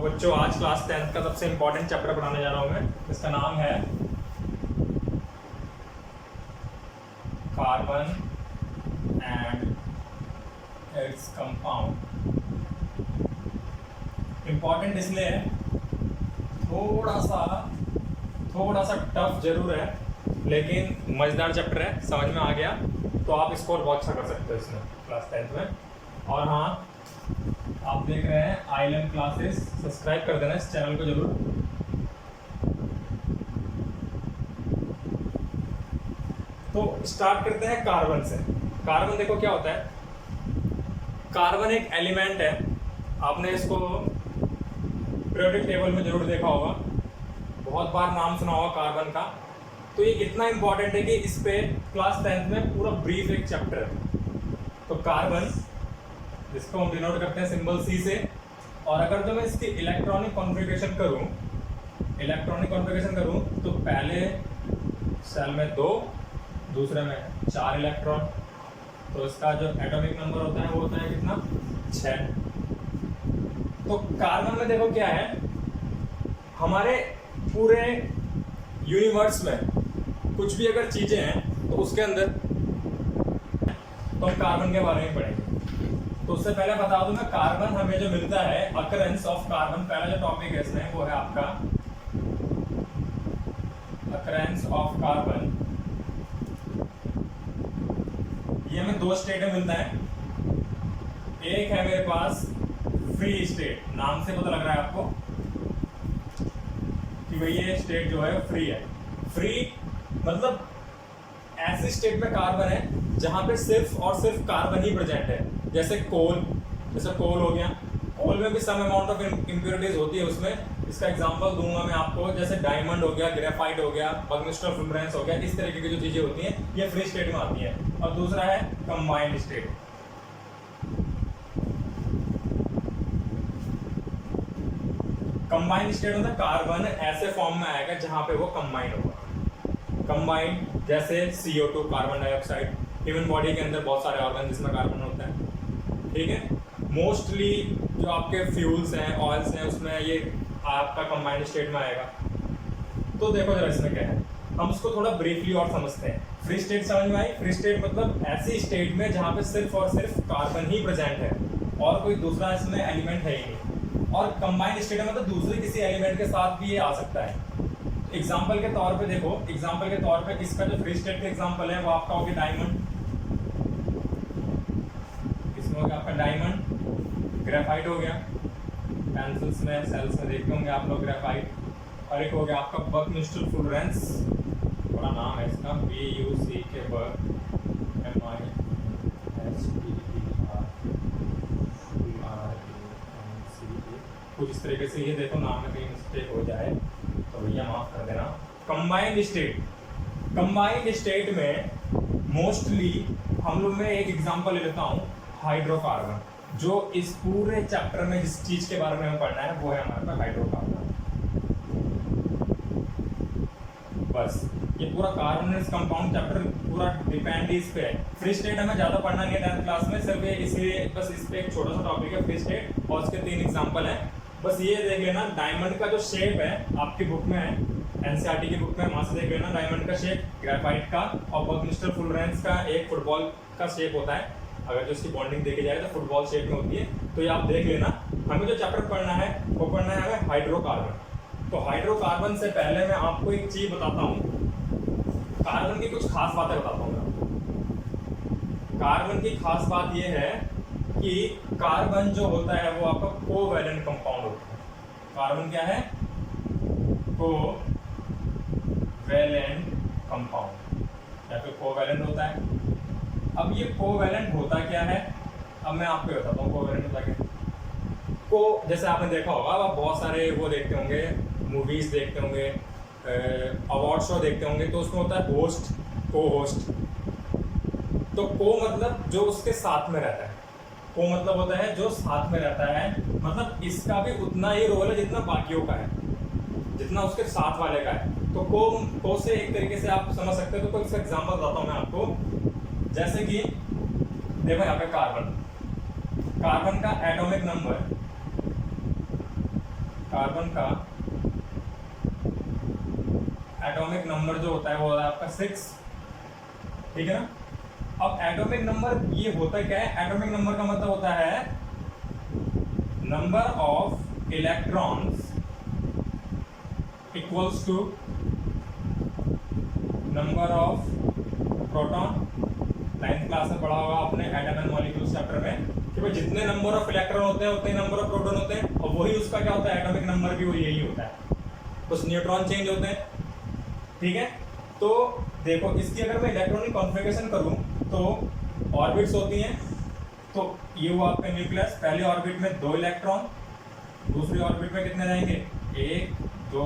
बच्चों आज class 10th का सबसे इम्पोर्टेंट चैप्टर पढ़ाने जा रहा हूँ मैं। इसका नाम है carbon and its compound. Important इसलिए है, थोड़ा सा टफ जरूर है लेकिन मज़ेदार चैप्टर है। समझ में आ गया तो आप स्कोर बहुत अच्छा कर सकते हो इसमें क्लास 10th में। और हाँ, आप देख रहे हैं ILM क्लासेस, सब्सक्राइब कर देना इस चैनल को जरूर। तो स्टार्ट करते हैं कार्बन से। कार्बन देखो क्या होता है। कार्बन एक एलिमेंट है, आपने इसको पीरियोडिक टेबल में जरूर देखा होगा, बहुत बार नाम सुना होगा कार्बन का। तो ये इतना इंपॉर्टेंट है कि इस पे क्लास 10th में पूरा ब्रीफ एक चैप्टर है। तो कार्बन, जिसको हम डिनोट करते हैं सिंबल C से, और अगर जो मैं इसकी इलेक्ट्रॉनिक कॉन्फ़िगरेशन करूं तो पहले सेल में 2, दूसरे में 4 इलेक्ट्रॉन। तो इसका जो एटॉमिक नंबर होता है वो होता है कितना, 6। तो कार्बन में देखो क्या है, हमारे पूरे यूनिवर्स में कुछ भी अगर चीजें हैं तो उसके अंदर, तो हम कार्बन के बारे में पढ़ेंगे। तो उससे पहले बता दूं मैं, कार्बन हमें जो मिलता है, अकरेंस ऑफ कार्बन, पहला जो टॉपिक है इसमें वो है आपका अकरेंस ऑफ कार्बन। ये हमें 2 स्टेट में मिलता है। एक है मेरे पास फ्री स्टेट, नाम से पता लग रहा है आपको कि भाई ये स्टेट जो है फ्री है। फ्री मतलब ऐसी स्टेट में कार्बन है जहां पे सिर्फ और सिर्फ कार्बन ही प्रेजेंट है। जैसे कोल हो गया, कोल में भी सम अमाउंट ऑफ इम्प्योरिटीज होती है उसमें। इसका एग्जांपल दूंगा मैं आपको, जैसे डायमंड हो गया, ग्रेफाइट हो गया, बर्गमिस्टर फुलरेंस हो गया, इस तरीके की जो चीजें होती हैं ये फ्री स्टेट में आती हैं। और दूसरा है कंबाइंड स्टेट। कंबाइंड स्टेट मतलब कार्बन ऐसे फॉर्म में आएगा जहां पे वो कंबाइंड होगा। कंबाइंड जैसे CO2, carbon dioxide. Human body के अंदर बहुत सारे ऑर्गन जिसमें कार्बन होता है, ठीक है। मोस्टली जो आपके फ्यूल्स हैं, ऑयल्स हैं, उसमें ये आपका कंबाइंड स्टेट में आएगा। तो देखो जरा इसमें क्या है, हम उसको थोड़ा ब्रीफली और समझते हैं। फ्री स्टेट समझ में आई। फ्री स्टेट मतलब ऐसी स्टेट में जहां पे सिर्फ और सिर्फ कार्बन ही प्रेजेंट है और कोई दूसरा इसमें एलिमेंट है ही नहीं। और कंबाइंड स्टेट मतलब दूसरे किसी एलिमेंट के साथ भी ये आ सकता है। एग्जाम्पल के तौर पे देखो, एग्जाम्पल के तौर पे इसका जो फ्री स्टेट का एग्जाम्पल है वो आपका हो गया डायमंड। इसमें हो गया आपका डायमंड। ग्रेफाइट हो गया, पेंसिल्स में, सेल्स में देखते होंगे आप लोग ग्रेफाइट। और एक हो गया आपका बर्गमिस्टर फुलरेंस, बड़ा नाम है इसका, BUCK बर्ग, कुछ इस तरीके से। ये देखो नाम में कहीं मिस्टेक हो जाए तो भैया माफ कर देना। कंबाइंड स्टेट में मोस्टली हम लोग, मैं एक एग्जांपल ले लेता हूँ, हाइड्रोकार्बन। जो इस पूरे चैप्टर में जिस चीज के बारे में हमें पढ़ना है वो है हमारे पास हाइड्रोकार्बन। बस ये पूरा कार्बन इस कंपाउंड चैप्टर पूरा डिपेंड इस पे है। फ्री स्टेट हमें ज्यादा पढ़ना नहीं है 10th क्लास में, सिर्फ ये इसलिए बस इस पे एक छोटा सा टॉपिक है फ्री स्टेट, और उसके 3 एग्जांपल हैं। बस ये देख लेना, डायमंड का जो शेप है आपकी बुक में है, NCERT की बुक में, वहां से देख लेना डायमंड का शेप, ग्रेफाइट का, और बर्गमिस्टर फुलरेंस का एक फुटबॉल का शेप होता है। अगर जो इसकी बॉन्डिंग देखी जाए तो फुटबॉल शेप में होती है। तो ये आप देख लेना। हमें जो चैप्टर पढ़ना है वो पढ़ना है हमें हाइड्रोकार्बन। तो हाइड्रोकार्बन से पहले मैं आपको एक चीज बताता हूँ, कार्बन की कुछ खास बातें बताता हूँ मैं आपको। कार्बन की खास बात यह है कि कार्बन जो होता है वो आपका कोवैलेंट कंपाउंड होता है। कार्बन क्या है, कोवैलेंट कंपाउंड, या फिर कोवैलेंट होता है। अब ये कोवैलेंट होता क्या है, अब मैं आपको बताता हूँ कोवैलेंट होता क्या। जैसे आपने देखा होगा, आप बहुत सारे वो देखते होंगे, मूवीज देखते होंगे, अवार्ड शो देखते होंगे, तो उसमें होता है होस्ट, को होस्ट। तो को मतलब जो उसके साथ में रहता है, को मतलब होता है जो साथ में रहता है, मतलब इसका भी उतना ही रोल है जितना बाकियों का है, जितना उसके साथ वाले का है। तो को से एक तरीके से आप समझ सकते हो। तो कोई एग्जांपल बताता हूँ मैं आपको, जैसे कि देखो यहाँ पे कार्बन का एटॉमिक नंबर कार्बन का एटॉमिक नंबर जो होता है वो होता है आपका 6, ठीक है ना। अब एटॉमिक नंबर ये होता क्या है, एटॉमिक नंबर का मतलब होता है number of electrons equals to number of proton. 9th class में पढ़ा होगा आपने एटम एंड मॉलिक्यूल्स चैप्टर में कि भाई जितने नंबर ऑफ इलेक्ट्रॉन होते हैं उतने नंबर ऑफ प्रोटॉन होते हैं, और वही उसका क्या होता है एटॉमिक नंबर भी वही यही होता है, कुछ न्यूट्रॉन चेंज होते हैं, ठीक है। तो देखो इसकी अगर मैं इलेक्ट्रॉनिक कॉन्फ़िगरेशन करूं तो ऑर्बिट्स होती हैं, तो ये हुआ आपका न्यूक्लियस, पहले ऑर्बिट में 2 इलेक्ट्रॉन, दूसरी ऑर्बिट में कितने जाएंगे 1 2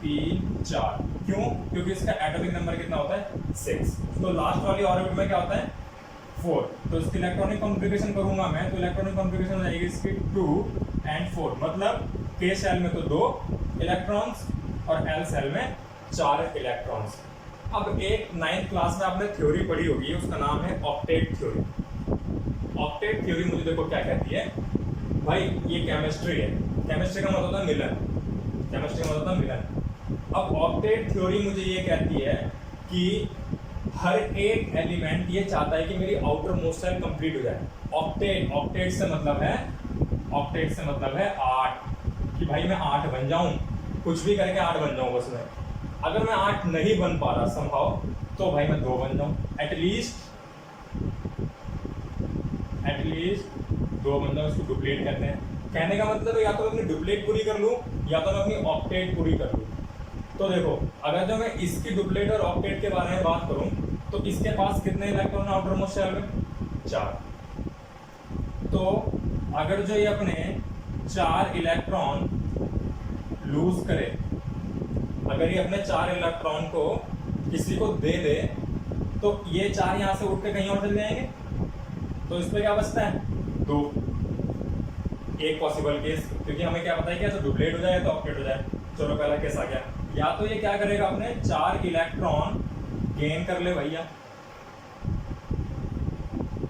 3 4, क्यों, क्योंकि इसका एटॉमिक नंबर कितना होता है 6। तो लास्ट वाली ऑर्बिट में क्या होता है 4, तो इसकी इलेक्ट्रॉनिक कॉन्फ़िगरेशन करूंगा मैं, तो इलेक्ट्रॉनिक कॉन्फ़िगरेशन हो जाएगी इसकी 2 and 4, मतलब K शेल में तो 2 इलेक्ट्रॉन्स और L शेल में 4 इलेक्ट्रॉन्स। अब एक 9th क्लास में आपने थ्योरी पढ़ी होगी, उसका नाम है ऑक्टेट थ्योरी। ऑक्टेट थ्योरी मुझे देखो क्या कहती है भाई, ये केमिस्ट्री है, केमिस्ट्री का मतलब होता है मिलन, केमिस्ट्री का मतलब होता है मिलन। अब ऑक्टेट थ्योरी मुझे ये कहती है कि हर एक एलिमेंट ये चाहता है कि मेरी आउटर मोस्ट सेल कंप्लीट हो जाए। ऑक्टेट, ऑक्टेट से मतलब है, ऑक्टेट से मतलब है 8, कि भाई मैं 8 बन जाऊं, कुछ भी करके 8 बन जाऊं बस मैं। अगर मैं 8 नहीं बन पा रहा समहाउ, तो भाई मैं 2 बन जाऊं, एटलीस्ट 2 बन जाऊं, इसको डुप्लीट करते हैं। कहने का मतलब है या तो मैं अपनी डुप्लीट पूरी कर लूं या तो मैं अपनी ऑक्टेट पूरी कर लूं। तो देखो अगर जो मैं इसकी डुप्लीट और ऑक्टेट के बारे में बात करूं, तो इसके पास कितने इलेक्ट्रॉन है आउटर मोस्ट शेल में 4। तो अगर जो ये अपने 4 इलेक्ट्रॉन लूज करे, अगर ये अपने 4 इलेक्ट्रॉन को किसी को दे दे, तो ये 4 यहां से उठ के कहीं और चले जाएंगे, तो इस पे क्या बचता है 2। एक पॉसिबल केस, क्योंकि हमें क्या पता है कि तो डुप्लीट हो जाए तो ऑक्टेट हो जाए। चलो पहला केस आ गया, या तो ये क्या करेगा अपने 4 इलेक्ट्रॉन गेन कर ले भैया,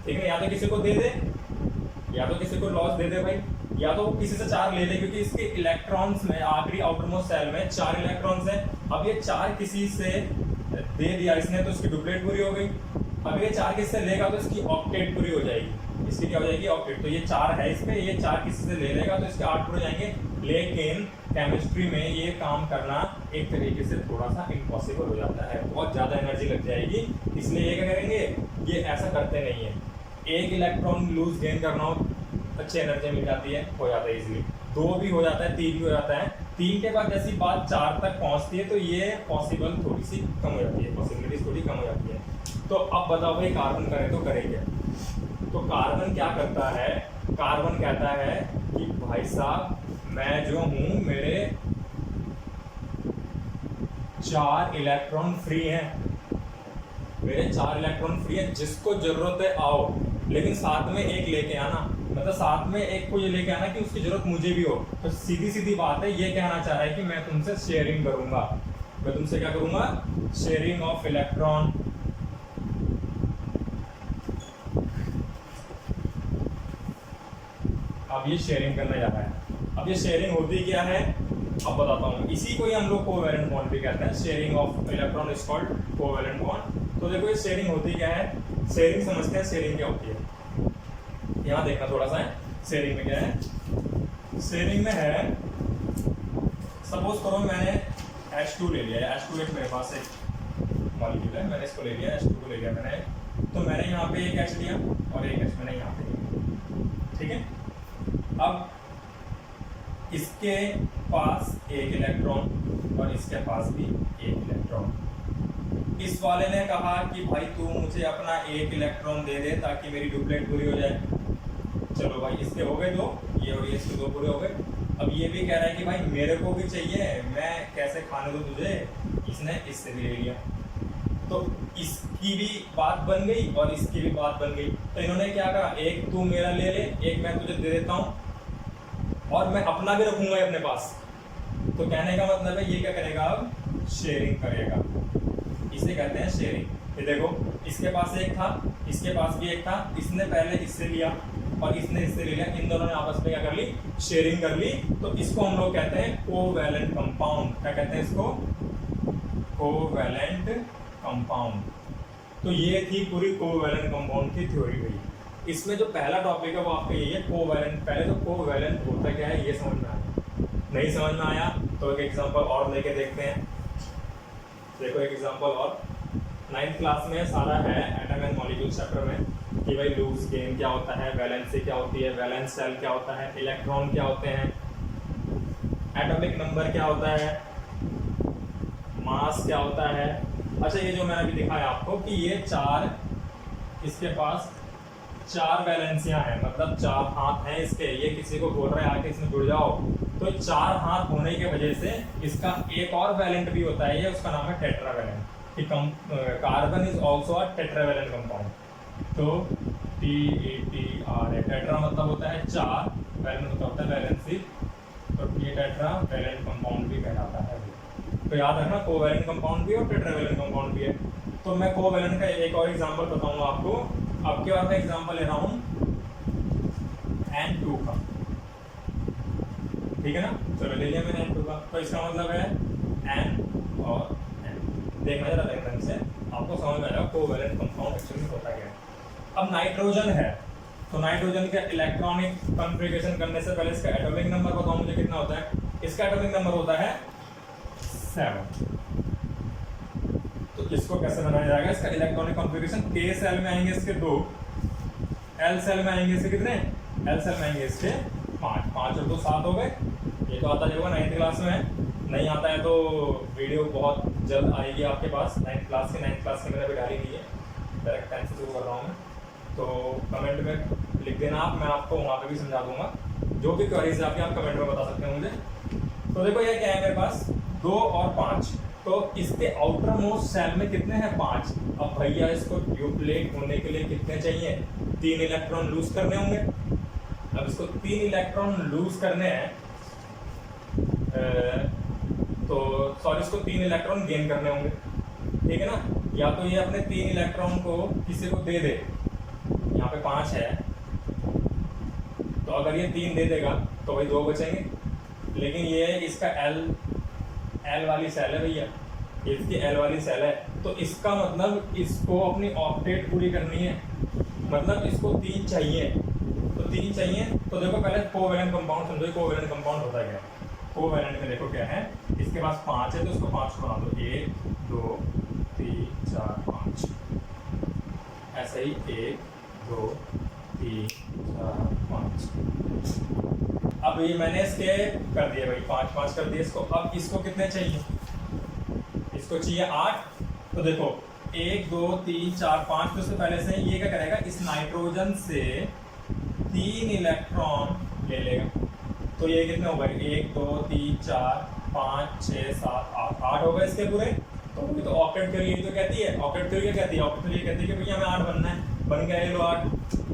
ठीक है, या तो किसी को दे दे या तो किसी को लॉस दे दे भाई, या तो किसी से 4 ले ले, क्योंकि इसके इलेक्ट्रॉन्स में आखिरी आउटर मोस्ट सेल में 4 इलेक्ट्रॉन्स हैं। अब ये 4 किसी से दे दिया इसने, तो इसकी डुप्लीट पूरी हो गई। अब ये 4 किसी से लेगा तो इसकी ऑक्टेट पूरी हो जाएगी, इसकी क्या हो जाएगी ऑक्टेट। तो ये 4 है इसमें, ये 4 किसी से ले लेगा तो इसके 8 पूरे जाएंगे। लेकिन केमिस्ट्री में ये काम करना एक तरीके से थोड़ा सा इम्पॉसिबल हो जाता है, बहुत ज़्यादा एनर्जी लग जाएगी, इसलिए ये क्या करेंगे, ये ऐसा करते नहीं है। एक इलेक्ट्रॉन लूज गेन करना हो, अच्छी एनर्जी मिल जाती है, हो जाता है इजीली। 2 भी हो जाता है, 3 भी हो जाता है। 3 के बाद जैसी बात 4 तक पहुंचती है तो ये पॉसिबल थोड़ी सी कम हो जाती है, पॉसिबिलिटीज थोड़ी कम हो जाती है। तो अब बताओ भाई कार्बन करे तो करे क्या। तो कार्बन क्या करता है, कार्बन कहता है कि भाई साहब मैं जो हूं, मेरे 4 इलेक्ट्रॉन फ्री हैं, मेरे 4 इलेक्ट्रॉन फ्री हैं, जिसको जरूरत है आओ, लेकिन साथ में एक लेके आना, मतलब साथ में एक को ये लेके आना कि उसकी जरूरत मुझे भी हो। तो सीधी सीधी बात है, ये कहना चाह रहा है कि मैं तुमसे शेयरिंग करूंगा, मैं तुमसे क्या करूंगा, शेयरिंग ऑफ इलेक्ट्रॉन। अब ये शेयरिंग करने जा रहा है। अब ये शेयरिंग होती क्या है अब बताता हूँ, इसी को ही हम लोग कोवैलेंट बॉन्ड भी कहते हैं। Sharing of electron is called covalent bond. तो देखो ये शेयरिंग होती क्या है, शेयरिंग समझते हैं शेयरिंग क्या होती है। यहाँ देखना थोड़ा सा है, शेयरिंग में क्या है, शेयरिंग में है, सपोज करो मैंने H2 ले लिया, H2 एक मेरे पास एक मॉलिक्यूल है, मैंने इसको ले लिया, H2 को ले लिया मैंने, तो मैंने यहाँ पे एक H लिया और एक H मैंने यहाँ पे लिया, ठीक है। अब इसके पास एक इलेक्ट्रॉन और इसके पास भी एक इलेक्ट्रॉन। इस वाले ने कहा कि भाई तू मुझे अपना एक इलेक्ट्रॉन दे दे ताकि मेरी डुप्लेट पूरी हो जाए। चलो भाई इसके हो गए 2, ये और ये इसके 2 पूरे हो गए। अब ये भी कह रहा है कि भाई मेरे को भी चाहिए, मैं कैसे खाने दूं तुझे, इसने इससे भी ले लिया। तो इसकी भी बात बन गई और इसकी भी बात बन गई। तो इन्होंने क्या कहा, एक तू मेरा ले ले, एक मैं तुझे दे देता हूँ और मैं अपना भी रखूंगा अपने पास। तो कहने का मतलब है ये क्या करेगा, अब शेयरिंग करेगा, इसे कहते हैं शेयरिंग। ये देखो इसके पास एक था, इसके पास भी एक था, इसने पहले इससे लिया, और इसने इससे ले लिया, इन दोनों ने आपस में क्या कर ली, शेयरिंग कर ली। तो इसको हम लोग कहते हैं कोवैलेंट कंपाउंड। क्या कहते हैं इसको? Covalent compound. तो ये थी पूरी कोवैलेंट कंपाउंड की थ्योरी हुई। इसमें जो पहला टॉपिक है वो आपका यही है कोवैलेंट। पहले तो कोवैलेंट होता क्या है ये समझ में आया, नहीं समझ में आया तो एक एग्जांपल और लेके देखते हैं। देखो एक एग्जांपल और, 9th क्लास में सारा है एटम एंड मॉलिक्यूल चैप्टर में कि भाई लूज गेन क्या होता है, वैलेंसी क्या होती है, वैलेंस शेल क्या होता है, इलेक्ट्रॉन क्या होते हैं, एटॉमिक नंबर क्या होता है, मास क्या होता है। अच्छा ये जो मैंने अभी दिखाया आपको कि ये चार, इसके पास 4 वैलेंसियां हैं, मतलब 4 हाथ हैं इसके। ये किसी को बोल रहा है आके इसमें जुड़ जाओ, तो 4 हाथ होने की वजह से इसका एक और वैलेंट भी होता है, ये उसका नाम है tetravalent. Carbon is also a tetravalent compound. तो TETRA, टेट्रा मतलब होता है 4, वैलेंट मतलब होता है वैलेंसी, तो ये टेट्रावैलेंट कंपाउंड भी कहलाता है। तो याद रखना कोवैलेंट कंपाउंड भी और टेट्रावैलेंट कंपाउंड भी है। तो मैं कोवैलेंट का एक और एग्जांपल बताऊंगा आपको। आपके बाद मैं एग्जांपल ले रहा हूं N2 का, ठीक है ना? चलो ले लिया मैंने N2 का। तो इसका मतलब है N और N। देखना जरा ढंग से, आपको समझ में आएगा कोवैलेंट कंपाउंड एक्चुअली होता क्या है। अब नाइट्रोजन है, तो नाइट्रोजन का इलेक्ट्रॉनिक कॉन्फ़िगरेशन करने से पहले इसका एटॉमिक नंबर बताओ मुझे कितना होता है। इसका एटॉमिक नंबर होता है 7। तो इसको कैसे बनाया जाएगा? इसका इलेक्ट्रॉनिक कॉन्फ़िगरेशन, K सेल में आएंगे इसके 2, L सेल में आएंगे इसके कितने, L सेल में आएंगे इसके 5। 5 और 2 7 हो गए। ये तो आता जाएगा 9th क्लास में, नहीं आता है तो वीडियो बहुत जल्द आएगी आपके पास 9th क्लास की मैंने भी डाली दी है, डायरेक्ट 10 से शुरू कर रहा हूँ मैं। तो कमेंट में लिख देना आप, मैं आपको वहाँ पे भी समझा दूंगा। जो भी क्वेरीज आपकी आप कमेंट में बता सकते हैं मुझे। तो देखो ये क्या है मेरे पास 2 और 5, तो इसके आउटर मोस्ट सेल में कितने हैं 5। अब भैया इसको ड्यूप्लेट होने के लिए कितने चाहिए, 3 इलेक्ट्रॉन लूज करने होंगे। अब इसको 3 इलेक्ट्रॉन लूज करने हैं, तो सॉरी इसको 3 इलेक्ट्रॉन गेन करने होंगे, ठीक है ना? या तो ये अपने 3 इलेक्ट्रॉन को किसी को दे दे, यहाँ पे 5 है, तो अगर ये 3 दे देगा तो भाई 2 बचेंगे। लेकिन ये इसका L वाली सेल है भैया, इसकी L वाली सेल है, तो इसका मतलब इसको अपनी ऑक्टेट पूरी करनी है, मतलब इसको 3 चाहिए। तो 3 चाहिए तो देखो पहले कोवैलेंट कंपाउंड समझो, कोवैलेंट कंपाउंड होता क्या है। कोवैलेंट में देखो क्या है, इसके पास 5 है तो इसको 5 को बना दो, 1 2 3 4 5, ऐसे ही 1 2 3 4 5। अब ये मैंने इसके कर दिए भाई 5 5 कर दिए इसको। अब इसको कितने चाहिए, इसको चाहिए 8। तो देखो 1 2 3 4 5, तो इससे पहले से ये क्या करेगा, इस नाइट्रोजन से 3 इलेक्ट्रॉन ले लेगा। तो ये कितने हो गए, 1 2 3 4 5 6 7 8 हो गए इसके पूरे। तो ये तो ऑक्टेट थ्योरी तो कहती है, ऑक्टेट थ्योरी क्या कहती है, ऑक्टेट थ्योरी कहती है कि भैया हमें 8 बनना है, बन गया ये लो 8।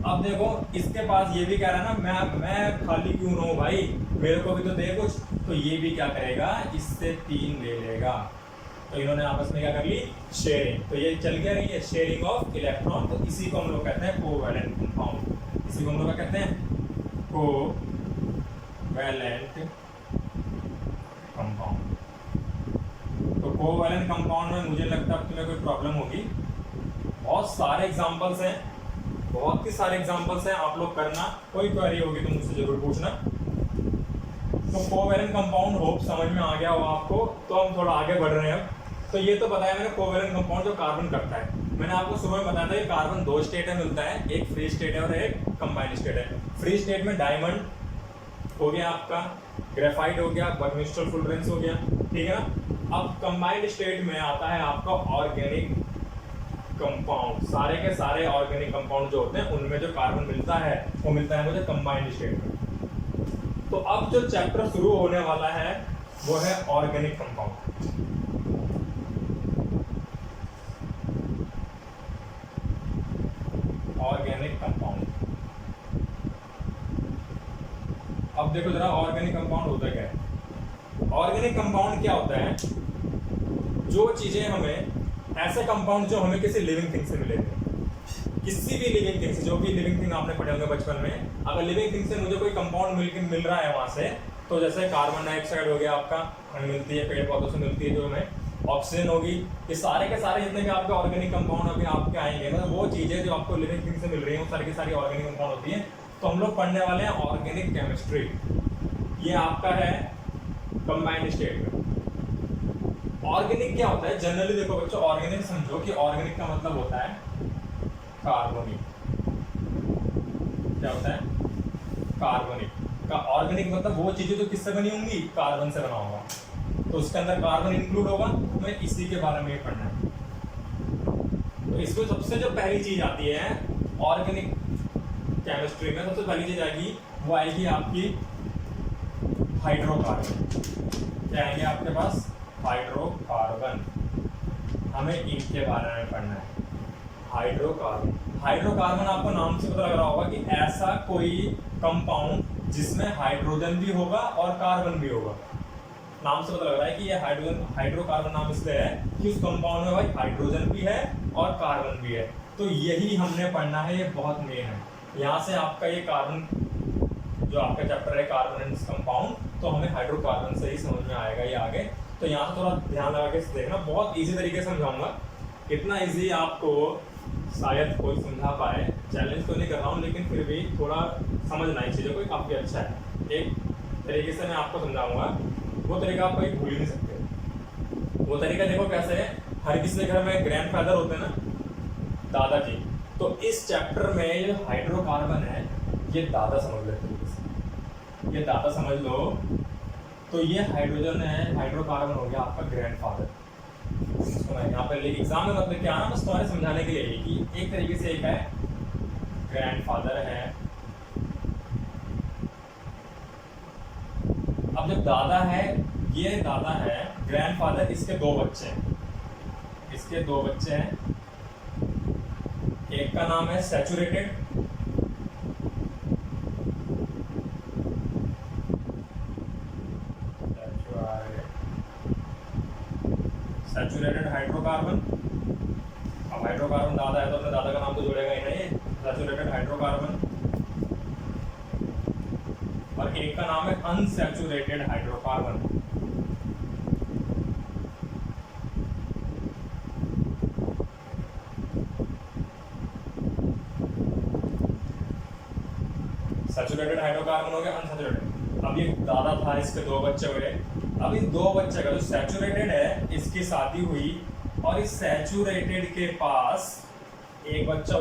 अब देखो इसके पास ये भी कह रहा है ना, मैं खाली क्यों रहूं भाई, मेरे को भी तो दे कुछ। तो ये भी क्या करेगा, इससे 3 ले लेगा। तो इन्होंने आपस में क्या कर ली, शेयरिंग। तो ये चल गया रही है शेयरिंग ऑफ इलेक्ट्रॉन। तो इसी को हम लोग कहते हैं कोवैलेंट कंपाउंड। इसी को हम लोग क्या कहते हैं, कोवैलेंट कंपाउंड। तो कोवैलेंट कंपाउंड में मुझे लगता है तुम्हें कोई प्रॉब्लम होगी। बहुत सारे एग्जांपल्स हैं, बहुत ही सारे एग्जांपल्स हैं, आप लोग करना, कोई क्वेरी होगी तो मुझसे जरूर पूछना। तो कोवैलेंट कंपाउंड होप समझ में आ गया हो आपको। तो हम थोड़ा आगे बढ़ रहे हैं। तो ये तो बताया मैंने कोवैलेंट कंपाउंड जो कार्बन करता है। मैंने आपको सुबह में बताया था कि कार्बन 2 स्टेट में मिलता है, एक फ्री स्टेट है और एक कंबाइंड स्टेट है। फ्री स्टेट में डायमंड हो गया आपका, ग्रेफाइट हो गया, बर्मिस्टर फुलरेंस हो गया, ठीक है ना। अब कंबाइंड स्टेट में आता है आपका ऑर्गेनिक कंपाउंड। सारे के सारे ऑर्गेनिक कंपाउंड जो होते हैं उनमें जो कार्बन मिलता है वो मिलता है मुझे कंबाइंड स्टेट में। तो अब जो चैप्टर शुरू होने वाला है वो है ऑर्गेनिक कंपाउंड। ऑर्गेनिक कंपाउंड, अब देखो जरा ऑर्गेनिक कंपाउंड होता क्या है। ऑर्गेनिक कंपाउंड क्या होता है, जो चीजें हमें, ऐसे कंपाउंड जो हमें किसी लिविंग थिंग से मिले थे। किसी भी लिविंग थिंग से, जो भी लिविंग थिंग आपने पढ़े होंगे बचपन में, अगर लिविंग थिंग से मुझे कोई कंपाउंड मिल रहा है वहां से, तो जैसे कार्बन डाइऑक्साइड हो गया आपका, हमें मिलती है पेड़ पौधों से मिलती है, जो हमें ऑक्सीजन होगी, ये सारे के सारे जितने भी आपके ऑर्गेनिक कंपाउंड अभी आपके आएंगे, मतलब वो चीजें जो आपको लिविंग थिंग से मिल रही है वो सारी की सारी ऑर्गेनिक कंपाउंड होती है। तो हम लोग पढ़ने वाले हैं ऑर्गेनिक केमिस्ट्री। ये आपका है कंबाइंड स्टेट में। ऑर्गेनिक क्या होता है जनरली? देखो बच्चों, ऑर्गेनिक समझो कि ऑर्गेनिक का मतलब होता है कार्बनिक। क्या होता है? कार्बनिक का ऑर्गेनिक मतलब वो चीजें जो किससे बनी होंगी? कार्बन से बना होगा, तो उसके अंदर कार्बन इंक्लूड होगा। तो इसी के बारे में पढ़ना है। तो इसमें सबसे जो पहली चीज आती है ऑर्गेनिक केमिस्ट्री में, सबसे पहली चीज आएगी, वो आएगी आपकी हाइड्रोकार्बन। क्या आएंगे आपके पास? हाइड्रोकार्बन। हमें इनके बारे में पढ़ना है। हाइड्रोकार्बन, हाइड्रोकार्बन आपको नाम से पता लग रहा होगा कि ऐसा कोई कंपाउंड जिसमें हाइड्रोजन भी होगा और कार्बन भी होगा। नाम से पता लग रहा है कि ये हाइड्रोकार्बन नाम इसलिए है कि उस कंपाउंड में भाई हाइड्रोजन भी है और कार्बन भी है। तो यही हमने पढ़ना है, ये बहुत मेन है। यहाँ से आपका ये कार्बन जो आपका चैप्टर है कार्बन एंड कंपाउंड, तो हमें हाइड्रोकार्बन से ही समझ में आएगा ये आगे। तो यहाँ से थोड़ा ध्यान लगा के देखना, बहुत इजी तरीके से समझाऊंगा। इतना इजी आपको शायद कोई समझा पाए, चैलेंज तो नहीं कर रहा हूँ, लेकिन फिर भी थोड़ा समझना है चीज़ों को, काफ़ी अच्छा है। एक तरीके से मैं आपको समझाऊंगा, वो तरीका आप कभी भूल ही नहीं सकते। वो तरीका देखो कैसे है, हर किसी के घर में ग्रैंडफादर होते हैं ना, दादाजी। तो इस चैप्टर में जो हाइड्रोकार्बन है ये दादा समझ लेते हैं, ये दादा समझ लो। तो ये हाइड्रोजन है, हाइड्रोकार्बन हो गया आपका ग्रैंडफादर। इसको मैं यहाँ पर एग्जाम में मतलब क्या ना, बस तुम्हारे समझाने के लिए कि एक तरीके से एक है ग्रैंडफादर है। अब जब दादा है, ये दादा है, ग्रैंडफादर, इसके दो बच्चे हैं, इसके दो बच्चे हैं। एक का नाम है सैचुरेटेड, सैचुरेटेड हाइड्रोकार्बन। अब हाइड्रोकार्बन दादा है तो अपने दादा का नाम तो जोड़ेगा ही नहीं, सैचुरेटेड हाइड्रोकार्बन। और एक का नाम है अनसैचुरेटेड हाइड्रोकार्बन। सैचुरेटेड हाइड्रोकार्बन हो गया, अनसैचुरेटेड। अब ये दादा था, इसके दो बच्चे हुए। अब इन दो बच्चे का जो सैचुरेटेड है इसकी शादी हुई, और इस सैचुरेटेड के पास एक बच्चा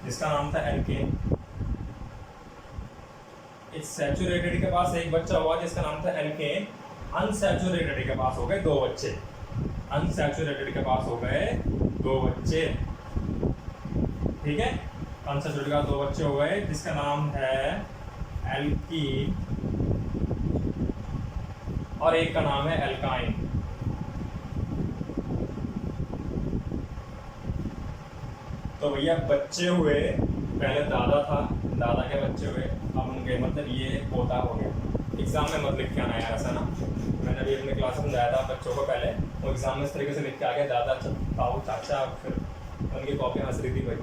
जिसका नाम था एल्केन। इस सैचुरेटेड के पास एक बच्चा हुआ जिसका नाम था एल्केन। अनसैचुरेटेड के पास हो गए दो बच्चे, अनसैचुरेटेड के पास हो गए दो बच्चे, ठीक है। अनसैचुरेटेड का दो बच्चे हो गए जिसका नाम है एल्कीन, और एक का नाम है एल्काइन। तो भैया बच्चे हुए, पहले दादा था, दादा के बच्चे हुए, अब उनके मतलब ये पोता हो गया। एग्जाम में मत लिख के आना यार, ऐसा ना, मैंने अभी अपने क्लास में समझाया था बच्चों को, पहले वो एग्जाम में इस तरीके से लिख के आ गया, दादा ताऊ चाचा, फिर उनकी कॉपी हंस रही थी भाई,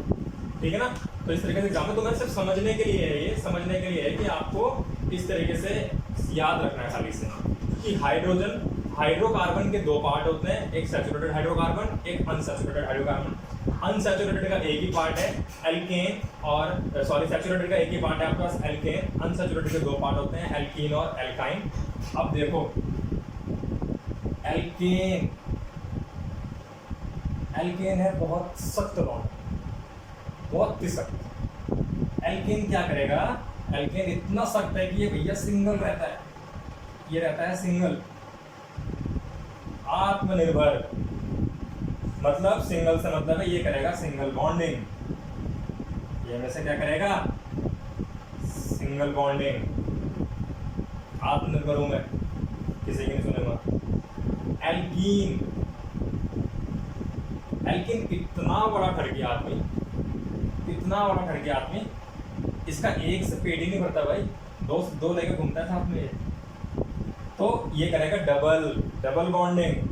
ठीक है ना। तो इस तरीके से एग्जाम में, तो मैं सिर्फ समझने के लिए है, ये समझने के लिए है कि आपको इस तरीके से याद रखना है खाली से कि हाइड्रोकार्बन के दो पार्ट होते हैं, एक सैचुरेटेड हाइड्रोकार्बन, एक अनसैचुरेटेड हाइड्रोकार्बन। अनसैचुरेटेड का एक ही पार्ट है एल्केन, और सॉरी सैचुरेटेड का एक ही पार्ट है आपके पास एल्केन। अनसैचुरेटेड के दो पार्ट होते हैं एल्कीन और एल्काइन। अब देखो एल्केन, एल्केन है बहुत सख्त बॉन्ड, बहुत ही सख्त। एल्केन क्या करेगा? एल्केन इतना सख्त है कि ये भैया सिंगल रहता है, ये रहता है सिंगल, आत्मनिर्भर। मतलब सिंगल से मतलब है ये करेगा सिंगल बॉन्डिंग, ये में से क्या करेगा? Single bonding. आत्मनिर्भर हूं मैं, किसी की नहीं सुनूंगा। एल्कीन, एल्कीन इतना बड़ा ठरकी आदमी, इतना बड़ा ठरकी आदमी, इसका एक से पेट ही नहीं भरता भाई, दो लेके घूमता है साथ में ये। तो ये करेगा डबल बॉन्डिंग।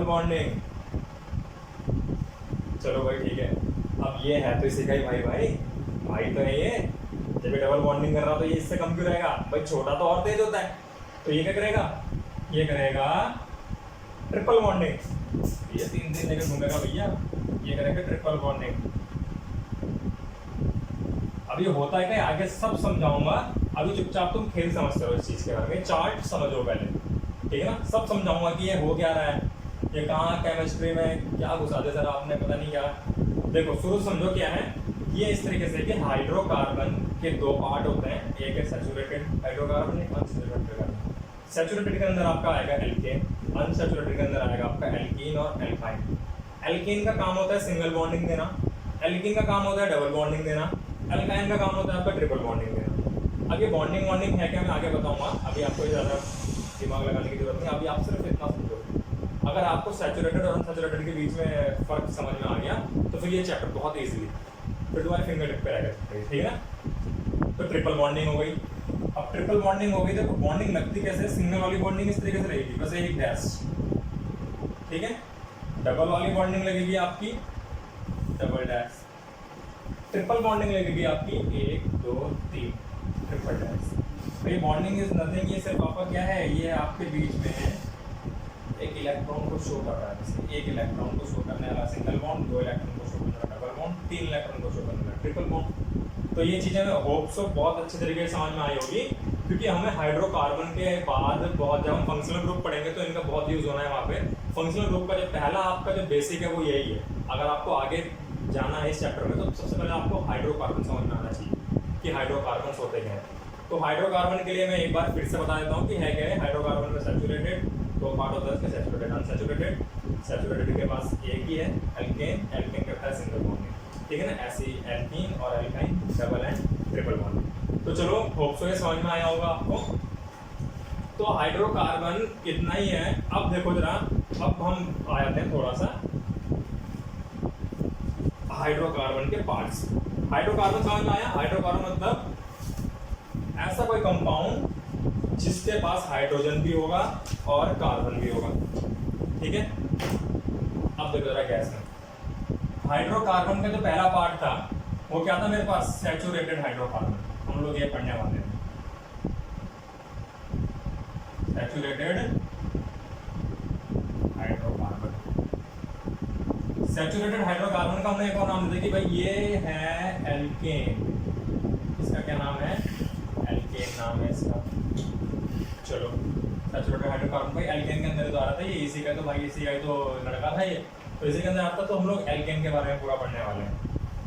Double bonding. चलो भाई ठीक है, अब ये है तो इसी का ही भाई तो है ये। जब ये डबल बॉन्डिंग कर रहा तो ये इससे कम क्यों रहेगा भाई, छोटा तो और तेज होता है। तो ये क्या करेगा, ये करेगा ट्रिपल बॉन्डिंग। ये 3 जगह घूमेगा भैया, ये करेगा ट्रिपल बॉन्डिंग। अब ये होता है क्या आगे सब समझाऊंगा, अभी चुपचाप तुम खेल समझते हो इस चीज के बारे में, चार्ट समझो पहले, ठीक है ना। सब समझाऊंगा कि ये हो क्या रहा है, ये कहाँ केमिस्ट्री में क्या घुसा दे सर आपने, पता नहीं क्या। देखो शुरू समझो क्या है, ये इस तरीके से कि हाइड्रोकार्बन के 2 पार्ट होते हैं, एक है सैचुरेटेड हाइड्रोकार्बन, एक अनसैचुरेटेड कार्बन। सैचुरेटेड के अंदर आपका आएगा एल्केन, अनसैचुरेटेड के अंदर आएगा आपका एल्कीन और एल्काइन। एल्कीन का काम होता है सिंगल बॉन्डिंग देना, एल्कीन का काम होता है डबल बॉन्डिंग देना, एल्काइन का काम होता है आपका ट्रिपल बॉन्डिंग देना। अब ये बॉन्डिंग वॉन्डिंग है क्या मैं आगे बताऊंगा, अभी आपको ज़्यादा दिमाग लगाने की जरूरत नहीं, अभी आप सिर्फ इतना समझो। अगर आपको सैचुरेटेड और अनसैचुरेटेड के बीच में फ़र्क समझ में आ गया तो फिर ये चैप्टर बहुत ईजिली फिर तुम्हारे फिंगर टिप पे रहेगा, ठीक है ना। तो ट्रिपल बॉन्डिंग हो गई। अब ट्रिपल बॉन्डिंग हो गई तो बॉन्डिंग लगती कैसे, सिंगल वाली बॉन्डिंग इस तरीके से रहेगी, बस एक डैश, ठीक है। डबल वाली बॉन्डिंग लगेगी आपकी डबल डैश, ट्रिपल बॉन्डिंग लगेगी आपकी 1 2 3 ट्रिपल डैश। तो ये बॉन्डिंग इज नथिंग, ये सिर्फ आपका क्या है, ये आपके बीच में एक इलेक्ट्रॉन को शो कर रहा है, जैसे एक इलेक्ट्रॉन को शो करने वाला सिंगल बॉन्ड, 2 इलेक्ट्रॉन को शो करने वाला डबल बॉन्ड, 3 इलेक्ट्रॉन को शो करने वाला ट्रिपल बॉन्ड। तो ये चीज़ें मैं होप सो बहुत अच्छे तरीके से समझ में आई होगी, क्योंकि हमें हाइड्रोकार्बन के बाद बहुत जब हम फंक्शनल ग्रुप पढ़ेंगे तो इनका बहुत यूज होना है वहाँ पे। फंक्शनल ग्रुप का जो पहला आपका जो बेसिक है वो यही है। अगर आपको आगे जाना है इस चैप्टर में तो सबसे पहले आपको हाइड्रोकार्बन समझ में आना चाहिए कि हाइड्रोकार्बन होते क्या है। तो हाइड्रोकार्बन के लिए मैं एक बार फिर से बता देता हूँ कि है क्या है। हाइड्रोकार्बन में सैचुरेटेड 2 पार्ट होता है इसके, सैचुरेटेड अनसैचुरेटेड। सैचुरेटेड के पास एक ही है एल्केन, एल्केन करता है सिंगल बॉन्डिंग, ठीक है ना। ऐसे ही एल्कीन और alkyne double and triple bonding. तो चलो होप सो ये समझ में आया होगा आपको। तो हाइड्रोकार्बन इतना ही है। अब देखो जरा, अब हम आ जाते हैं थोड़ा सा हाइड्रोकार्बन के पार्ट्स। हाइड्रोकार्बन समझ में आया। हाइड्रोकार्बन मतलब ऐसा कोई कंपाउंड जिसके पास हाइड्रोजन भी होगा और कार्बन भी होगा, ठीक है। अब देखो जरा गैस में हाइड्रोकार्बन का जो पहला पार्ट था वो क्या था मेरे पास, सैचुरेटेड हाइड्रोकार्बन। हम लोग ये पढ़ने वाले हैं सैचुरेटेड हाइड्रोकार्बन। सैचुरेटेड हाइड्रोकार्बन का हमने एक और नाम दिया कि भाई ये है एल्केन। इसका क्या नाम है, एल्केन नाम है इसका। चलो सैचुरेटेड हाइड्रोकार्बन भाई एल्केन के अंदर तो आ रहा था, ये इसी का तो भाई इसी का तो लड़का था ये, तो इसी के अंदर आता। तो हम लोग एल्केन के बारे में पूरा पढ़ने वाले हैं,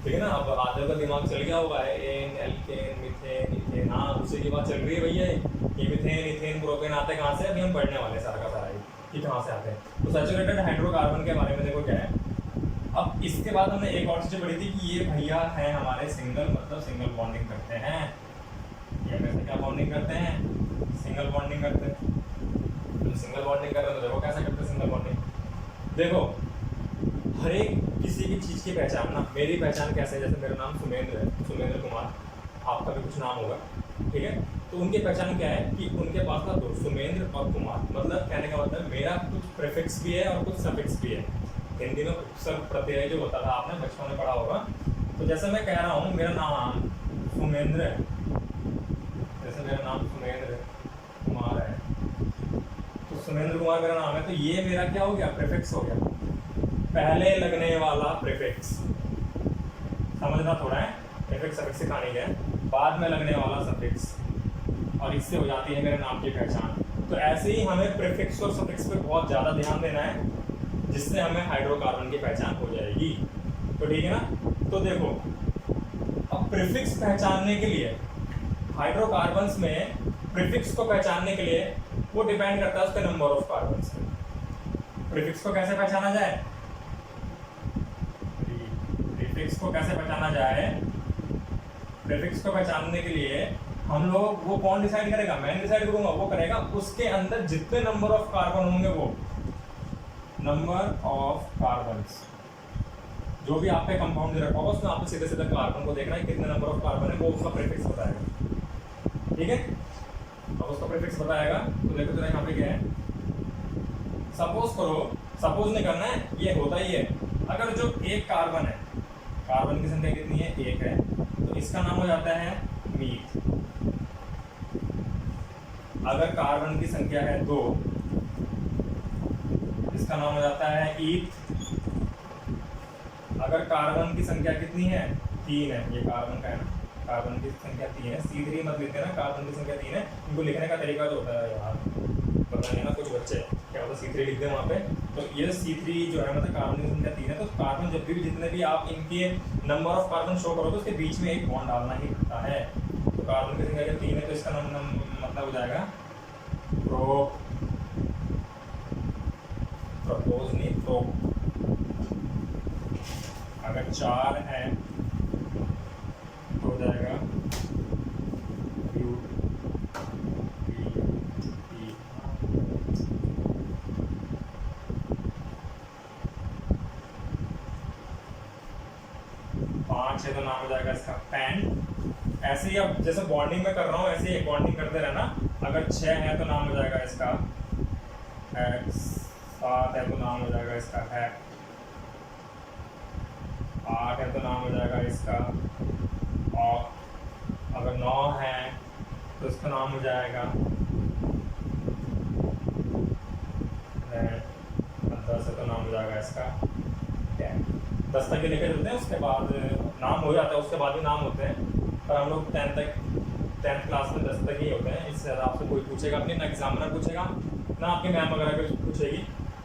ठीक है ना। अब आधे का दिमाग चल गया होगा एन एल्केन मीथेन इथेन, हाँ उसी की बात चल रही है भैया। ये मीथेन इथेन प्रोपेन आते कहाँ से, अभी हम पढ़ने वाले हैं सारा का सारा कि कहाँ से आते हैं। तो सैचुरेटेड हाइड्रोकार्बन के बारे में देखो क्या है। अब इसके बाद हमने एक और चीज़ पढ़ी थी कि ये भैया है हमारे सिंगल, मतलब सिंगल बॉन्डिंग करते हैं। ये कैसे क्या बॉन्डिंग करते हैं, सिंगल बॉन्डिंग करते हैं। तो सिंगल बॉन्डिंग कर रहे हैं तो देखो कैसे करते हैं सिंगल बॉन्डिंग। देखो हर एक किसी भी चीज़ की पहचान ना, मेरी पहचान कैसे है, जैसे मेरा नाम सुमेंद्र है, सुमेंद्र कुमार, आपका भी कुछ नाम होगा, ठीक है। तो उनकी पहचान क्या है कि उनके पास ना दो, सुमेंद्र और कुमार, मतलब कहने का मतलब मेरा कुछ प्रीफिक्स भी है और कुछ सफिक्स भी है। हिंदी में उपसर्ग प्रत्यय जो होता था आपने बचपन में पढ़ा होगा। तो जैसे मैं कह रहा हूँ मेरा नाम सुमेंद्र है, जैसे मेरा नाम सुमेंद्र कुमार है, तो सुमेंद्र कुमार मेरा नाम है, तो ये मेरा क्या हो गया, प्रीफिक्स हो गया, पहले लगने वाला प्रीफिक्स। समझना थोड़ा है, प्रीफिक्स सफिक्स से कहानी है, बाद में लगने वाला सफिक्स, और इससे हो जाती है मेरे नाम की पहचान। तो ऐसे ही हमें प्रीफिक्स और सफिक्स पे बहुत ज़्यादा ध्यान देना है, जिससे हमें हाइड्रोकार्बन की पहचान हो जाएगी। तो ठीक है ना। तो देखो अब प्रीफिक्स पहचानने के लिए, हाइड्रोकार्बन्स में प्रीफिक्स को पहचानने के लिए वो डिपेंड करता है उसके नंबर ऑफ कार्बन्स पे। प्रीफिक्स को कैसे पहचाना जाए, प्रीफिक्स को कैसे पहचाना जाए, प्रीफिक्स को पहचानने के लिए हम लोग, वो कौन डिसाइड करेगा, मैं डिसाइड करूंगा, वो करेगा उसके अंदर जितने नंबर ऑफ कार्बन होंगे, वो नंबर ऑफ कार्बन्स जो भी आप पे कंपाउंड दे रखा होगा उसमें आपको सीधे सीधे कार्बन को देखना है कितने नंबर ऑफ कार्बन है, वो उसका प्रीफिक्स बताएगा, ठीक है। अब उसका प्रीफिक्स बताएगा। तो देखो जरा यहाँ पे क्या है, सपोज करो सपोज नहीं करना है, ये होता ही है। अगर जो एक कार्बन है, कार्बन की संख्या कितनी है, एक है, तो इसका नाम हो जाता है मीथ। अगर कार्बन की संख्या है 2, इसका नाम हो जाता है ईथ। अगर कार्बन की संख्या कितनी है, 3 है, ये कार्बन का है ना, कार्बन की संख्या 3 है, C3 मत लिखते ना, कार्बन की संख्या 3 है, इनको लिखने का तरीका जो होता है यार पता नहीं ना, कुछ बच्चे क्या होता है C3 लिखते हैं वहाँ पे। तो ये C3 जो है मतलब कार्बन की संख्या 3 है, तो कार्बन जब भी जितने भी आप इनके नंबर ऑफ कार्बन शो करो तो उसके बीच में एक बॉन्ड डालना ही पड़ता है। तो कार्बन की संख्या 3 है, तो इसका नाम मतलब हो जाएगा प्रपोज नहीं प्रो। अगर 4 है तो हो जाएगा ब्यूट। 5 है तो नाम हो जाएगा इसका पैन। ऐसे ही अब जैसे बॉन्डिंग में कर रहा हूँ ऐसे ही बॉन्डिंग करते रहना। अगर 6 है तो नाम हो जाएगा इसका हेक्स, 7 है तो नाम हो जाएगा इसका हेक, 8 है तो नाम हो जाएगा इसका ऑक, अगर 9 है तो इसका नाम हो जाएगा 10 है तो नाम हो जाएगा इसका 10 तक के लेकर चलते हैं, उसके बाद नाम हो जाता है, उसके बाद भी नाम होते हैं, पर हम लोग 10th क्लास में 10 तक ही होते हैं। इससे ज़्यादा आपसे कोई पूछेगा अपनी, ना एग्जामिनर पूछेगा ना आपकी मैम वगैरह कुछ पूछेगी।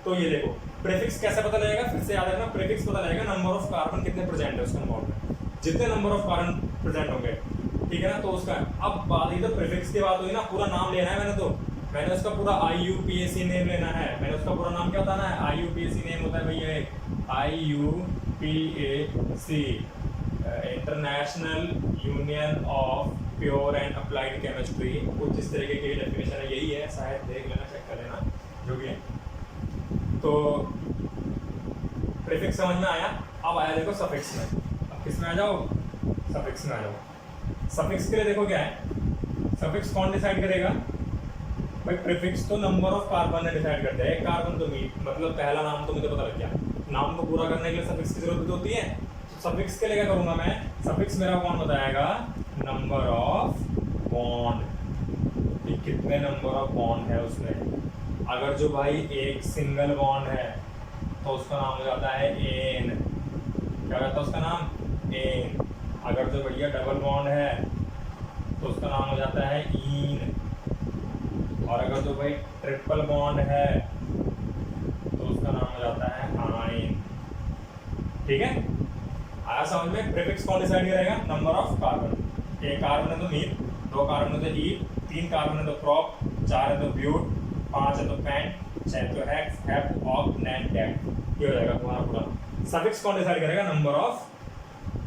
तो ये देखो प्रीफिक्स कैसे पता लगेगा, फिर से याद रखना, प्रीफिक्स पता लगेगा नंबर ऑफ कार्बन कितने प्रेजेंट है उसके कंपाउंड में, जितने नंबर ऑफ कार्बन प्रेजेंट होंगे, ठीक है ना। तो उसका अब बात ही तो प्रीफिक्स की बात हुई ना, पूरा नाम लेना है मैंने उसका पूरा IUPAC नेम लेना है। मैंने उसका पूरा नाम क्या बताना है, IUPAC नेम होता है भैया IUPAC, international union of pure and applied chemistry, कुछ इस तरीके की डेफिनेशन है, यही है, शायद देख लेना, चेक कर लेना जो भी है। तो प्रीफिक्स समझ में आया। अब आया देखो सफिक्स में। अब किस में आ जाओ, सफिक्स में आ जाओ। सफिक्स के लिए देखो क्या है, सफिक्स कौन डिसाइड करेगा भाई, प्रीफिक्स तो नंबर ऑफ कार्बन ने डिसाइड करता है। एक कार्बन तो मीट, मतलब पहला नाम तो मुझे पता लग गया, नाम को पूरा करने के लिए सफिक्स की जरूरत होती है। सफिक्स के लिए क्या करूंगा मैं, सफिक्स मेरा कौन बताएगा, नंबर ऑफ बॉन्ड, कितने नंबर ऑफ बॉन्ड है उसमें। अगर जो भाई एक सिंगल बॉन्ड है तो उसका नाम हो जाता है एन, क्या कहता है उसका नाम, एन। अगर जो भैया डबल बॉन्ड है तो उसका नाम हो जाता है ईन, और अगर जो भाई ट्रिपल बॉन्ड है तो उसका नाम हो जाता है आइन, ठीक है। आया समझ में। प्रीफिक्स कौन डिसाइड करेगा, नंबर ऑफ कार्बन। एक कार्बन है तो मीट, 2 कार्बन है तो ईट, 3 कार्बन है तो प्रॉप, 4 है तो ब्यूट, 5 है तो पैन, 6 है तो हेक्स, हेप्ट, ऑक, नैन, टैट। ये हो जाएगा तुम्हारा पूरा। सफिक्स कौन डिसाइड करेगा, नंबर ऑफ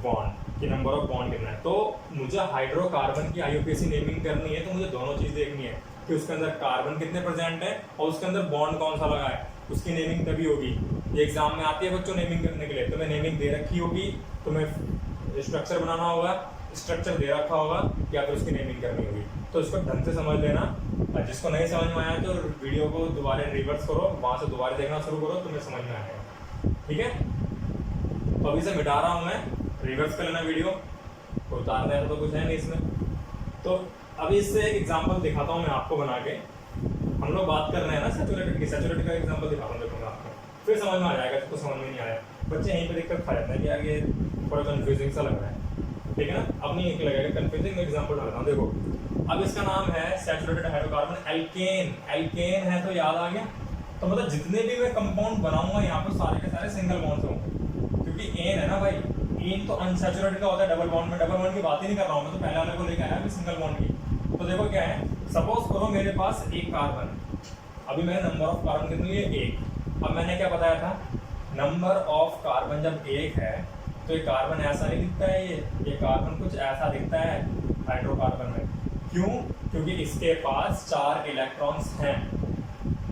बॉन्ड, कि नंबर ऑफ बॉन्ड कितना है। तो मुझे हाइड्रोकार्बन की IUPAC नेमिंग करनी है, तो मुझे दोनों चीज़ देखनी है कि उसके अंदर कार्बन कितने प्रेजेंट है और उसके अंदर बॉन्ड कौन सा लगा है, उसकी नेमिंग तभी होगी। ये एग्जाम में आती है बच्चों नेमिंग करने के लिए, तुम्हें नेमिंग दे रखी होगी, तुम्हें स्ट्रक्चर बनाना होगा, स्ट्रक्चर दे रखा होगा, या फिर उसकी नेमिंग करनी होगी। तो इसको ढंग से समझ लेना, और जिसको नहीं समझ में आया तो वीडियो को दोबारा रिवर्स करो, वहाँ से दोबारा देखना शुरू करो, तुम्हें समझ में आएगा, ठीक है। तो अभी से मिटा रहा हूँ मैं, रिवर्स कर लेना वीडियो, उतारना है तो कुछ है नहीं इसमें। तो अभी इससे एक एग्जांपल दिखाता हूँ मैं आपको बना के। हम लोग बात कर रहे हैं ना सैचुरेटेड की, सैचुरेटेड का एग्जांपल दिखाता हूँ देखो मैं आपको, फिर समझ में आ जाएगा। जिसको समझ में नहीं आया, बच्चे यहीं पे दिक्कत खा जाते हैं कि यार ये थोड़ा कंफ्यूजिंग सा लग रहा है, ठीक है ना। अब नहीं लगेगा कंफ्यूजिंग, मैं एग्जांपल डालता हूँ देखो। अब इसका नाम है सैचुरेटेड हाइड्रोकार्बन एल्केन। एल्केन है तो याद आ गया, तो मतलब जितने भी मैं कंपाउंड बनाऊंगा यहाँ पर सारे के सारे सिंगल बॉन्ड होंगे, क्योंकि एन है ना भाई, एन तो अनसैचुरेटेड का होता है डबल बॉन्ड में। डबल बॉन्ड की बात ही नहीं कर रहा हूँ मैं, तो पहले वाले को लेकर आया अभी सिंगल बॉन्ड की। तो देखो क्या है, सपोज करो मेरे पास एक कार्बन, अभी मैंने नंबर ऑफ कार्बन कितनी है, 1। अब मैंने क्या बताया था, नंबर ऑफ कार्बन जब 1 है तो ये कार्बन ऐसा नहीं दिखता है, ये कार्बन कुछ ऐसा दिखता है हाइड्रोकार्बन में। क्यों, क्योंकि इसके पास 4 इलेक्ट्रॉन्स हैं,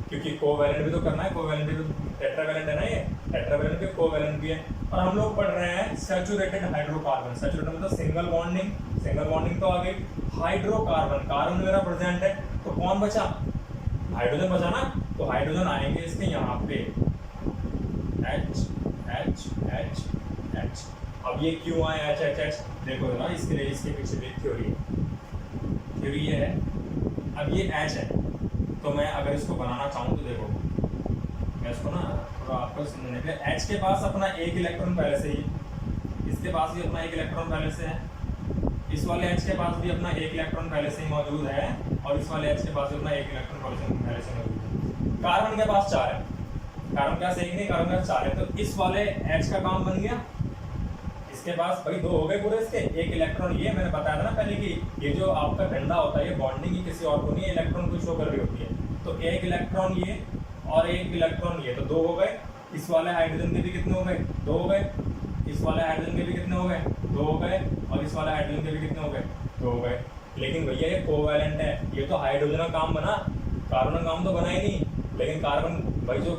क्योंकि कोवैलेंट भी तो करना है, कोवैलेंट भी तो टेट्रावैलेंट है ना, ये टेट्रावैलेंट भी कोवैलेंट भी है। और हम लोग पढ़ रहे हैं सैचुरेटेड हाइड्रोकार्बन। सैचुरेटेड मतलब सिंगल बॉन्डिंग, सिंगल बॉन्डिंग तो आ गई। हाइड्रोकार्बन, कार्बन मेरा प्रेजेंट है, तो कौन बचा, हाइड्रोजन बचा ना, तो हाइड्रोजन आएंगे इसके यहाँ पे, H H H H। अब ये क्यों आया H H H? देखो ना, इसके लिए इसके पीछे भी थ्योरी ये है। अब ये H है, तो मैं अगर इसको बनाना चाहूँ तो देखो, मैं इसको ना थोड़ा आपको समझने के लिए, H के पास अपना एक इलेक्ट्रॉन पहले से ही, इसके पास भी अपना एक इलेक्ट्रॉन पहले से है, इस वाले H के पास भी अपना एक इलेक्ट्रॉन पहले से ही मौजूद है, और इस वाले H के पास भी अपना एक इलेक्ट्रॉन पहले से मौजूद है। कार्बन के पास 4 है, कार्बन के पास एक नहीं, कार्बन के पास 4 है, तो इस वाले H का काम बन गया। इसके पास भाई 2 हो गए पूरे, इसके एक इलेक्ट्रॉन, ये मैंने बताया था ना पहले कि ये जो आपका डंडा होता है ये बॉन्डिंग ही किसी और को नहीं, इलेक्ट्रॉन को शो कर रही होती है। तो एक इलेक्ट्रॉन ये और एक इलेक्ट्रॉन ये, तो 2 हो गए। इस वाले हाइड्रोजन के भी कितने हो गए? 2 हो गए। इस वाले हाइड्रोजन के भी कितने हो गए? 2 हो गए। और इस वाले हाइड्रोजन के भी कितने हो गए? 2 हो गए। लेकिन भैया ये कोवैलेंट है, ये तो हाइड्रोजन का काम बना, कार्बन का काम तो बना ही नहीं। लेकिन कार्बन भाई जो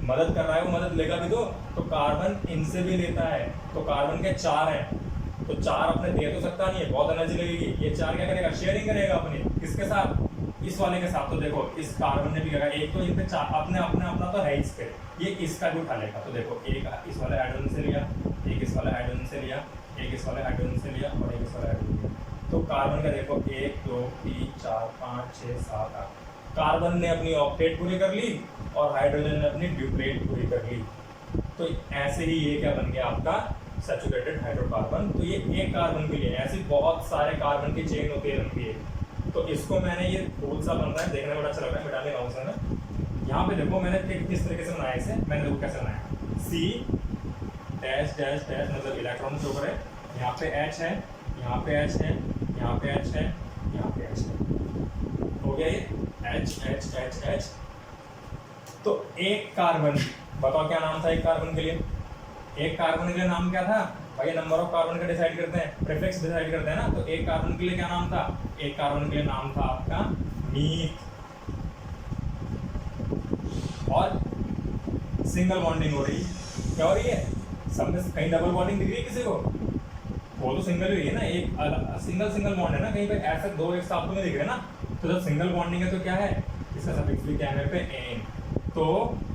मदद कर रहा है वो मदद लेगा भी तो कार्बन इनसे भी लेता है, तो कार्बन के 4 हैं, तो 4 अपने दे तो सकता नहीं है, बहुत एनर्जी लगेगी। ये 4 क्या करेगा? शेयरिंग करेगा अपनी, किसके साथ? इस वाले के साथ। तो देखो इस कार्बन ने भी कहा, एक तो इन पे अपने अपना तो है इस पे, ये इसका भी उठा लेगा। तो देखो एक इस वाले हाइड्रोजन से लिया, एक इस वाले हाइड्रोजन से लिया, एक इस वाले हाइड्रोजन से लिया और एक इस वाले हाइड्रोजन लिया। तो कार्बन का देखो 1 2 3 4 5 6 7 8, कार्बन ने अपनी ऑक्टेट पूरी कर ली और हाइड्रोजन ने अपनी ड्यूप्लेट पूरी कर ली। तो ऐसे ही ये क्या बन गया आपका? Saturated hydrocarbon. तो ये एक कार्बन के लिए, ऐसी बहुत सारे कार्बन की चेन होती है लंबी है। तो इसको मैंने, ये फूल सा बन रहा है, देखने में बड़ा अच्छा लग रहा है, मिटा नहीं रहा हूँ सर। यहाँ पे देखो मैंने किस तरीके से बनाया इसे, मैंने देखो कैसे बनाया। C डैश डैश डैश मतलब इलेक्ट्रॉन शो करे, यहाँ पे H है, यहाँ पे H है, यहाँ पे H है, यहाँ पे H है, हो गया ये H H H H। तो एक कार्बन, बताओ क्या नाम था एक कार्बन के लिए? एक कार्बन के लिए नाम क्या था भाई? नंबर ऑफ कार्बन का डिसाइड करते हैं, प्रीफिक्स डिसाइड करते हैं ना। तो एक कार्बन के लिए क्या नाम था? एक कार्बन के लिए नाम था आपका मीथ। और सिंगल बॉन्डिंग हो रही, क्या हो रही है? सब में कहीं डबल बॉन्डिंग दिख रही है किसी को? वो तो सिंगल ही है ना, एक सिंगल बॉन्ड है ना, कहीं पे ऐसे 2 एक साथ तो नहीं दिख रहे ना। तो जब सिंगल बॉन्डिंग है तो क्या है? इसका सफिक्स भी क्या है पे एन। तो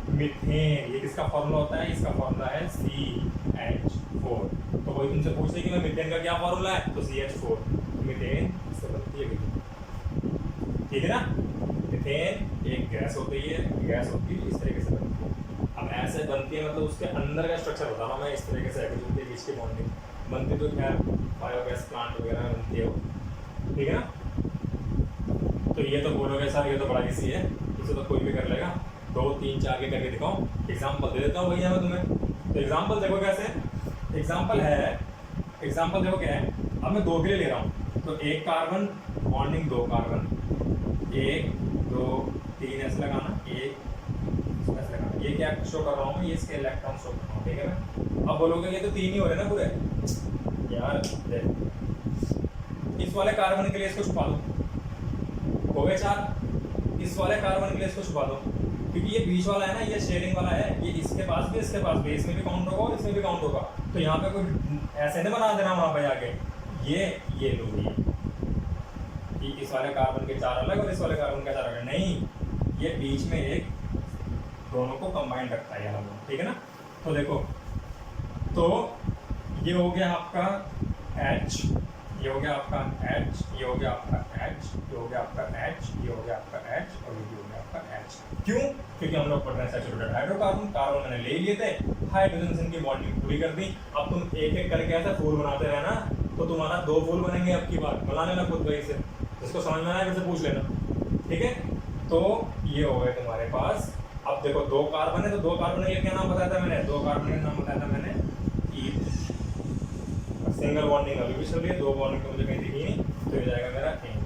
मीथेन, ये किसका फॉर्मूला होता है? इसका फॉर्मूला है CH4। तो कोई तुमसे पूछे कि मैं मीथेन का क्या फॉर्मूला है, तो CH4। मीथेन इससे बनती है, ठीक है ना? मीथेन एक गैस होती है, गैस होती है इस तरीके से बनती है। अब ऐसे बनती है मतलब उसके अंदर का स्ट्रक्चर बता रहा हूँ मैं, इस तरीके से होती है, बीच की बॉन्डिंग बनती तो खैर बायोगैस प्लांट वगैरह में बनती है वो, ठीक है ना? तो ये तो बोलोगे सर ये तो बड़ा इजी है, इसे तो कोई भी कर लेगा। 2 3 4 के करके दिखाओ, एग्जाम्पल दे देता हूँ भैया मैं तुम्हें। तो एग्जाम्पल देखो कैसे, एग्जाम्पल देखो क्या है। अब मैं 2 के लिए ले रहा हूँ, तो एक कार्बन बॉन्डिंग 2 कार्बन, 1 2 3 ऐसे लगाना, 1 ऐसे लगाना। ये क्या शो कर रहा हूँ मैं? ये इसके इलेक्ट्रॉन शो कर रहा हूँ, ठीक है ना? अब बोलोगे ये तो 3 ही हो रहे ना पूरे यार। इस वाले कार्बन के लिए इसको छुपा दो, हो गए 4। इस वाले कार्बन के लिए इसको छुपा दो, क्योंकि ये बीच वाला है ना, ये शेयरिंग वाला है, ये इसके पास भी इसके पास भी, इसमें भी काउंट होगा और इसमें भी काउंट होगा। तो यहाँ पे कोई ऐसे नहीं बना देना वहाँ पे जाके ये लो कि इस वाले कार्बन के 4 अलग और इस वाले कार्बन के 4 अलग, नहीं, ये बीच में एक दोनों को कंबाइन रखता है यहाँ, ठीक है ना? तो देखो, तो ये हो गया आपका H, ये हो गया आपका H, ये हो गया आपका H, ये हो गया आपका H, ये हो गया आपका H और ये भी हो गया आपका H। क्यों? क्योंकि हम लोग पढ़ रहे हैं सैचुरेटेड हाइड्रोकार्बन, कार्बन मैंने ले लिए थे, हाइड्रोजन से इनकी बॉन्डिंग पूरी कर दी। अब तुम एक एक करके ऐसा फूल बनाते रहना, तो तुम्हारा 2 फूल बनेंगे। अब की बात बना लेना खुद वही से, जिसको समझ में आया वैसे पूछ लेना, ठीक है? तो ये हो गए तुम्हारे पास। अब देखो 2 कार्बन है, तो 2 कार्बन के लिए क्या नाम बताया था मैंने? 2 कार्बन का नाम बताया था मैंने ईथ। सिंगल बॉन्डिंग अभी भी चल रही है, 2 बॉन्डिंग तो मुझे कहीं दिखी नहीं, तो ये जाएगा मेरा एन।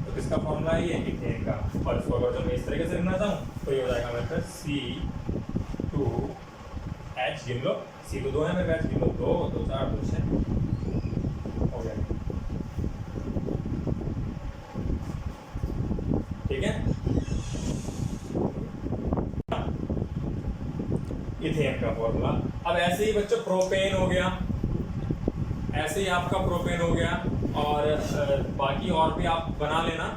तो किसका फॉर्मूला है? ये इथेन का। और इसको अगर जब मैं इस तरीके से लिखना चाहूँ तो ये हो जाएगा मेरे पास C2H, गिन लो, C तो 2 है मेरे पास, गिन लो 2 2 4 2 6 हो गया, ठीक है? इथेन का फॉर्मूला। अब ऐसे ही बच्चों प्रोपेन हो गया, ऐसे ही आपका प्रोपेन हो गया, और बाकी और भी आप बना लेना,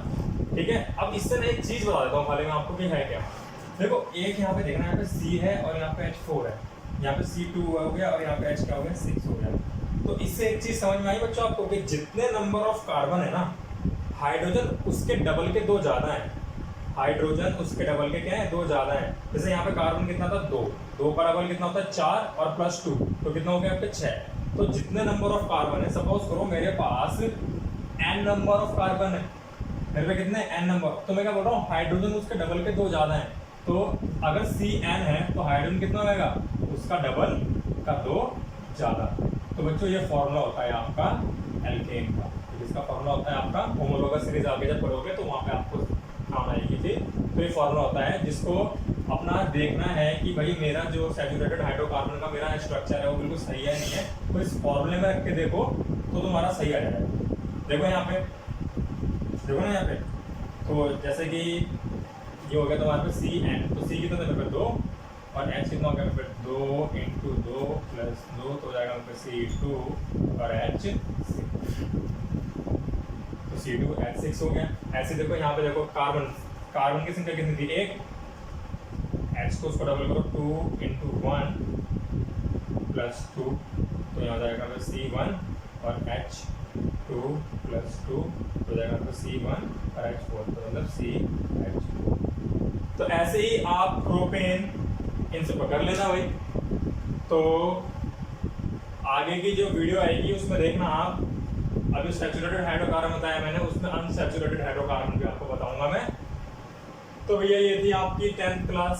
ठीक है? अब इससे मैं एक चीज बता देता हूँ खाली मैं आपको कि है क्या। देखो एक यहाँ पे देखना, यहाँ पे C है और यहाँ पे H4 है, यहाँ पे C2 हो गया और यहाँ पे H क्या हो गया 6 हो गया। तो इससे एक चीज समझ में आई बच्चों आपको कि जितने नंबर ऑफ कार्बन है ना, हाइड्रोजन उसके डबल के 2 ज्यादा है, हाइड्रोजन उसके डबल के क्या है 2 ज्यादा है। जैसे यहाँ पे कार्बन कितना था 2, 2 का डबल कितना होता है 4 और प्लस 2 तो कितना हो गया आपके 6। तो जितने नंबर ऑफ कार्बन है, सपोज करो मेरे पास n नंबर ऑफ कार्बन है, मेरे पे कितने n नंबर, तो मैं क्या बोल रहा हूँ हाइड्रोजन उसके डबल के 2 ज्यादा है। तो अगर Cn है तो हाइड्रोजन कितना होगा उसका डबल का 2 ज्यादा। तो बच्चों ये फॉर्मूला होता है आपका एल्केन का, जिसका फॉर्मूला होता है आपका होमोलोगस सीरीज आगे जब पढ़ोगे तो वहाँ पे आपको काम आएगी थी। तो ये फॉर्मूला होता है जिसको अपना देखना है कि भाई मेरा जो सैचुरेटेड हाइड्रोकार्बन का मेरा स्ट्रक्चर है वो बिल्कुल सही है नहीं है, तो इस फॉर्मूले में रख के देखो तो तुम्हारा सही आ जाएगा। देखो यहाँ पे, देखो ना यहाँ पे, तो जैसे कि ये हो गया तुम्हारे पे Cn, तो C कितना मेरे पे 2 और H कितना हो गया मेरे पे 2 इंटू 2 प्लस 2 तो हो जाएगा मेरे पे C2 और H 6, तो C2 H6 हो गया। ऐसे देखो यहाँ पे देखो कार्बन, कार्बन की संख्या कितनी थी 1, H को उसको डबल करो 2 इंटू 1 प्लस 2 तो यहाँ हो जाएगा मेरे C1 और H2 प्लस 2 तो हो जाएगा मेरे C1 और H4 तो मतलब CH4। तो ऐसे ही आप प्रोपेन इनसे पकड़ लेना भाई। तो आगे की जो वीडियो आएगी उसमें देखना आप, अभी सैचुरेटेड हाइड्रोकार्बन बताया मैंने, उसमें अनसैचुरेटेड हाइड्रोकार्बन भी आपको बताऊंगा मैं। तो भैया ये थी आपकी 10th क्लास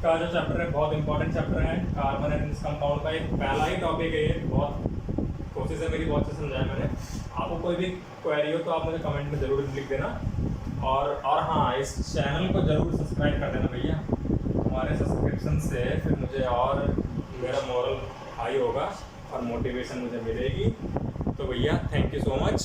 का जो चैप्टर है, बहुत इंपॉर्टेंट चैप्टर है, कार्बन एंड इट्स कंपाउंड का एक पहला ही टॉपिक है ये। बहुत कोशिश है मेरी, बहुत से समझाया मैंने। आपको कोई भी क्वेरी हो तो आप मुझे कमेंट में ज़रूर लिख देना। और हाँ, इस चैनल को ज़रूर सब्सक्राइब कर देना भैया, हमारे सब्सक्रिप्शन से फिर मुझे और मेरा मोरल हाई होगा और मोटिवेशन मुझे मिलेगी। तो भैया थैंक यू सो मच।